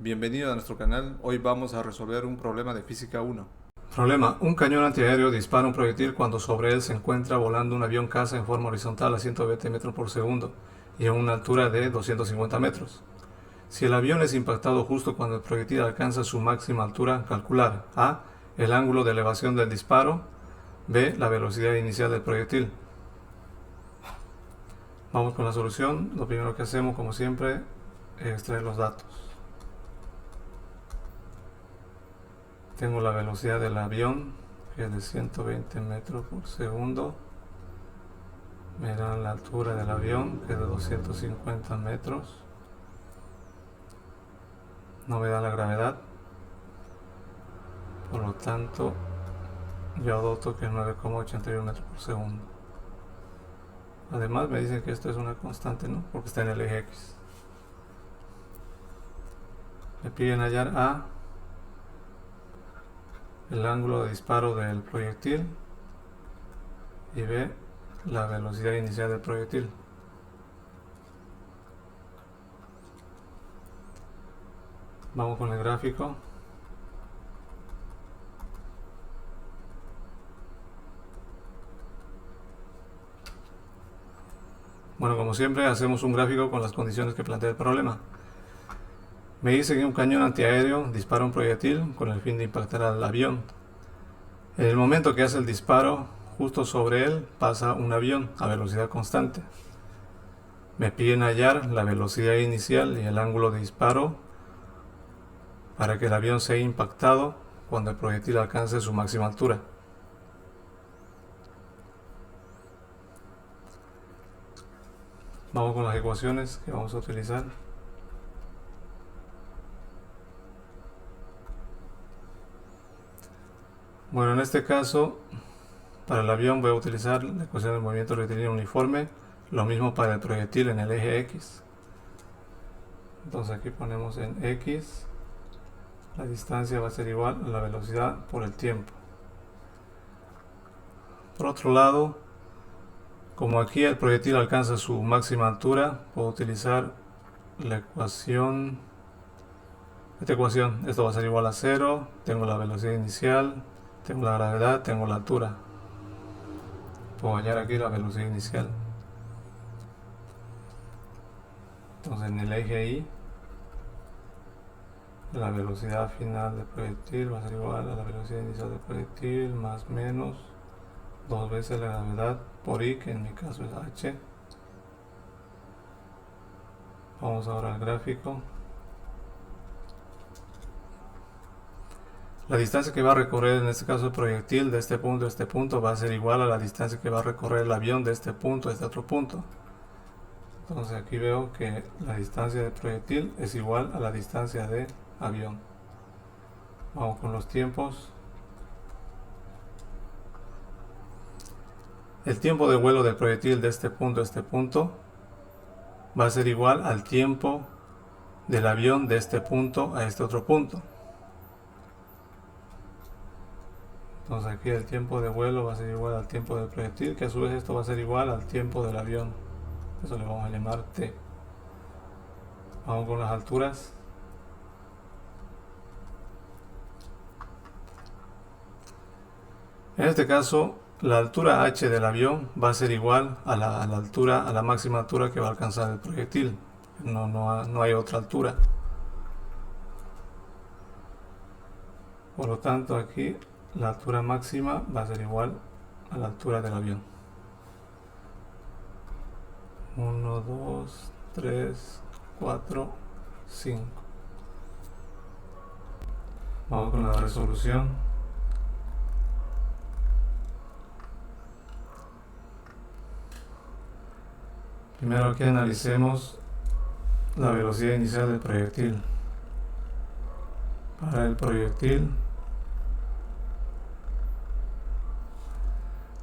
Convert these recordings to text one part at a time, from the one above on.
Bienvenido a nuestro canal. Hoy vamos a resolver un problema de física 1. Problema. Un cañón antiaéreo dispara un proyectil cuando sobre él se encuentra volando un avión caza en forma horizontal a 120 metros por segundo y a una altura de 250 metros. Si el avión es impactado justo cuando el proyectil alcanza su máxima altura, calcular A. El ángulo de elevación del disparo. B. La velocidad inicial del proyectil. Vamos con la solución. Lo primero que hacemos, como siempre, es extraer los datos. Tengo la velocidad del avión, que es de 120 metros por segundo. Me dan la altura del avión, que es de 250 metros. No me da la gravedad. Por lo tanto, yo adopto que es 9,81 metros por segundo. Además me dicen que esto es una constante, ¿no? Porque está en el eje X. Me piden hallar A. El ángulo de disparo del proyectil. Y B. La velocidad inicial del proyectil. Vamos con el gráfico. Bueno, como siempre, hacemos un gráfico con las condiciones que plantea el problema. Me dice que un cañón antiaéreo dispara un proyectil con el fin de impactar al avión. En el momento que hace el disparo, justo sobre él pasa un avión a velocidad constante. Me piden hallar la velocidad inicial y el ángulo de disparo para que el avión sea impactado cuando el proyectil alcance su máxima altura. Vamos con las ecuaciones que vamos a utilizar. Bueno, en este caso, para el avión voy a utilizar la ecuación del movimiento rectilíneo uniforme, lo mismo para el proyectil en el eje X. Entonces aquí ponemos en X, la distancia va a ser igual a la velocidad por el tiempo. Por otro lado, como aquí el proyectil alcanza su máxima altura, puedo utilizar la ecuación, esto va a ser igual a 0, tengo la velocidad inicial, tengo la gravedad, tengo la altura. Puedo hallar aquí la velocidad inicial. Entonces en el eje Y, la velocidad final del proyectil va a ser igual a la velocidad inicial del proyectil más menos 2 veces la gravedad por I, que en mi caso es H. Vamos ahora al gráfico. La distancia que va a recorrer en este caso el proyectil de este punto a este punto va a ser igual a la distancia que va a recorrer el avión de este punto a este otro punto. Entonces aquí veo que la distancia del proyectil es igual a la distancia de avión. Vamos con los tiempos. El tiempo de vuelo del proyectil de este punto a este punto va a ser igual al tiempo del avión de este punto a este otro punto. Entonces aquí el tiempo de vuelo va a ser igual al tiempo del proyectil, que a su vez esto va a ser igual al tiempo del avión. Eso le vamos a llamar T. Vamos con las alturas. En este caso, la altura H del avión va a ser igual a la máxima altura que va a alcanzar el proyectil. No hay otra altura. Por lo tanto, aquí la altura máxima va a ser igual a la altura del avión. 1, 2, 3, 4, 5. Vamos con la resolución. Primero que analicemos la velocidad inicial del proyectil. Para el proyectil,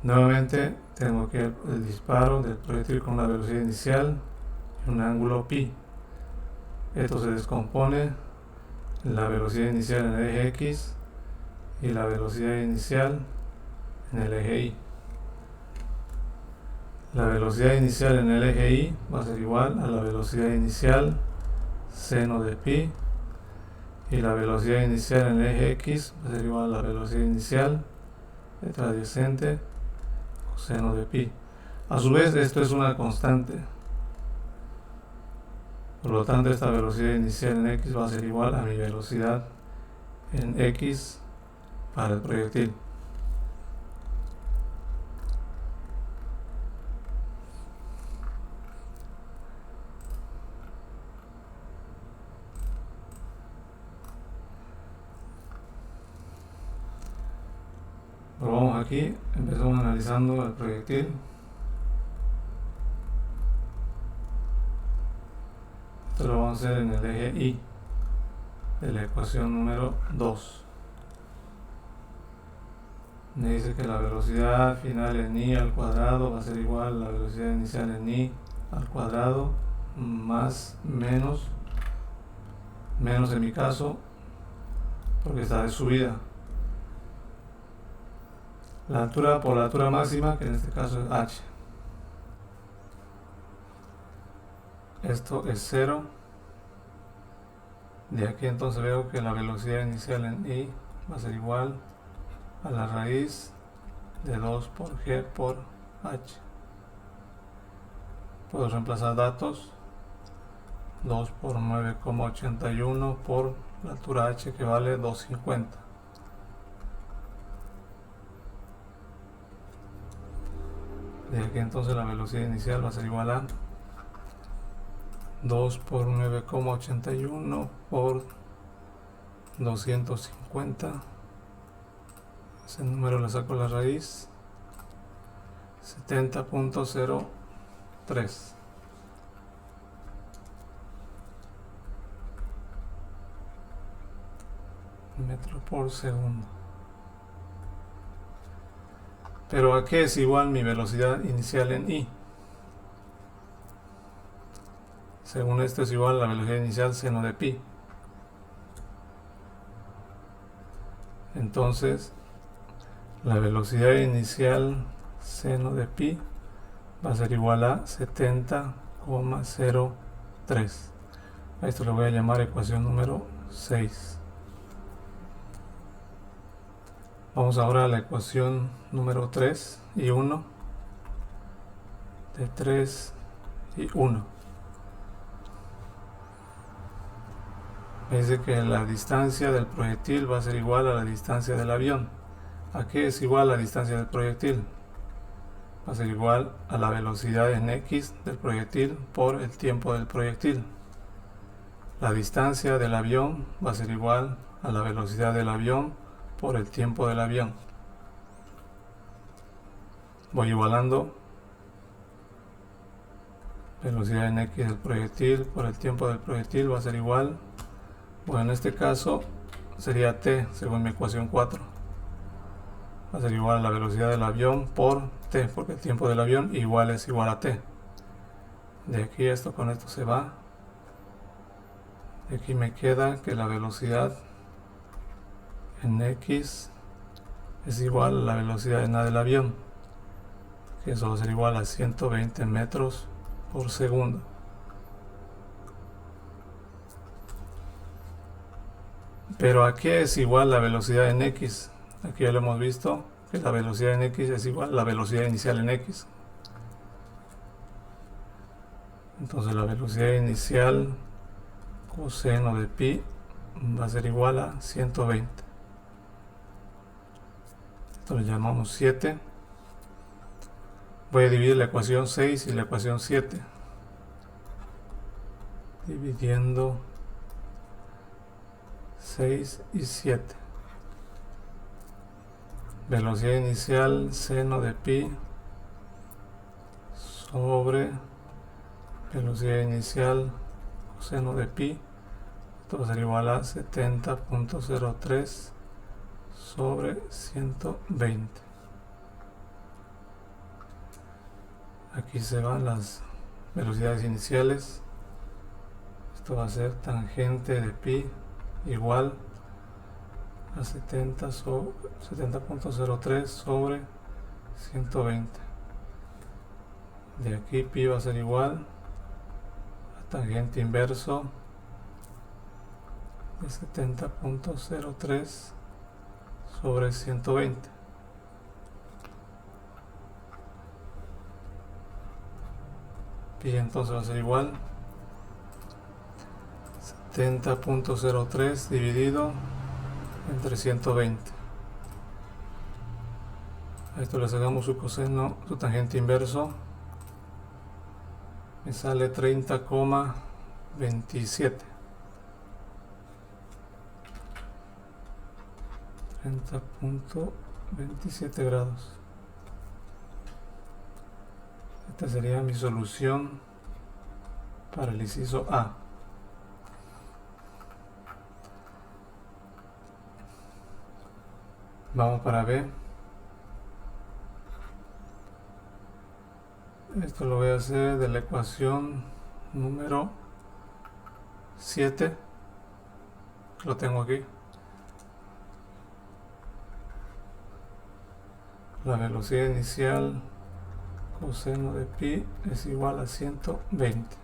nuevamente tengo aquí el disparo del proyectil con la velocidad inicial y un ángulo pi. Esto se descompone en la velocidad inicial en el eje X y la velocidad inicial en el eje Y. La velocidad inicial en el eje Y va a ser igual a la velocidad inicial seno de pi y la velocidad inicial en el eje X va a ser igual a la velocidad inicial de adyacente coseno de pi. A su vez, esto es una constante. Por lo tanto, esta velocidad inicial en X va a ser igual a mi velocidad en X para el proyectil. Probamos aquí, empezamos analizando el proyectil. Esto lo vamos a hacer en el eje Y de la ecuación número 2. Me dice que la velocidad final en I al cuadrado va a ser igual a la velocidad inicial en I al cuadrado más menos en mi caso porque está de subida. La altura por la altura máxima, que en este caso es h. Esto es 0. De aquí entonces veo que la velocidad inicial en I va a ser igual a la raíz de 2 por g por h. Puedo reemplazar datos. 2 por 9,81 por la altura h, que vale 2,50. De aquí entonces la velocidad inicial va a ser igual a 2 por 9,81 por 250. Ese número le saco la raíz. 70.03 metros por segundo. Pero ¿a qué es igual mi velocidad inicial en I? Según esto es igual a la velocidad inicial seno de pi. Entonces, la velocidad inicial seno de pi va a ser igual a 70,03. A esto lo voy a llamar ecuación número 6. Vamos ahora a la ecuación número 3 y 1. De 3 y 1. Me dice que la distancia del proyectil va a ser igual a la distancia del avión. ¿A qué es igual la distancia del proyectil? Va a ser igual a la velocidad en X del proyectil por el tiempo del proyectil. La distancia del avión va a ser igual a la velocidad del avión por el tiempo del avión. Voy igualando velocidad en X del proyectil por el tiempo del proyectil va a ser igual, bueno, en este caso sería t según mi ecuación 4. Va a ser igual a la velocidad del avión por t, porque el tiempo del avión igual es igual a t. De aquí esto con esto se va. De aquí me queda que la velocidad en X es igual a la velocidad en A del avión, que eso va a ser igual a 120 metros por segundo. Pero ¿a qué es igual la velocidad en X? Aquí ya lo hemos visto, que la velocidad en X es igual a la velocidad inicial en X. Entonces la velocidad inicial coseno de pi va a ser igual a 120. Esto lo llamamos 7. Voy a dividir la ecuación 6 y la ecuación 7. Dividiendo 6 y 7. Velocidad inicial seno de pi sobre velocidad inicial coseno de pi. Esto va a ser igual a 70.03 sobre 120. Aquí se van las velocidades iniciales. Esto va a ser tangente de pi igual a 70.03 sobre 120. De aquí pi va a ser igual a tangente inverso de 70.03 sobre 120. Y entonces va a ser igual 70.03 dividido entre 120. A esto le sacamos su coseno, su tangente inverso. Me sale 30,27. 30.27 grados. Esta sería mi solución para el inciso A. Vamos para B. Esto lo voy a hacer de la ecuación número 7. Lo tengo aquí. La velocidad inicial coseno de pi es igual a 120.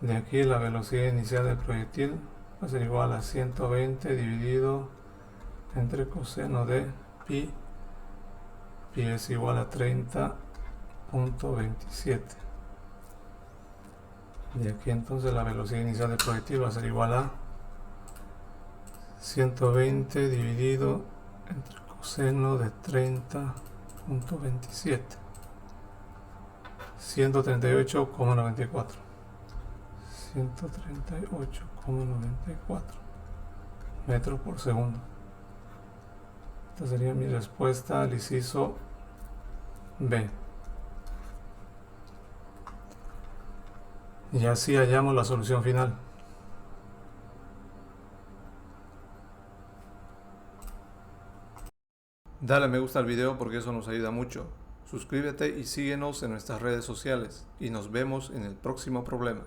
De aquí la velocidad inicial del proyectil va a ser igual a 120 dividido entre coseno de pi. Pi es igual a 30.27. De aquí entonces la velocidad inicial del proyectil va a ser igual a 120 dividido entre coseno de 30.27. 138,94. 138,94 metros por segundo. Esta sería mi respuesta al inciso B. Y así hallamos la solución final. Dale me gusta al video porque eso nos ayuda mucho. Suscríbete y síguenos en nuestras redes sociales y nos vemos en el próximo problema.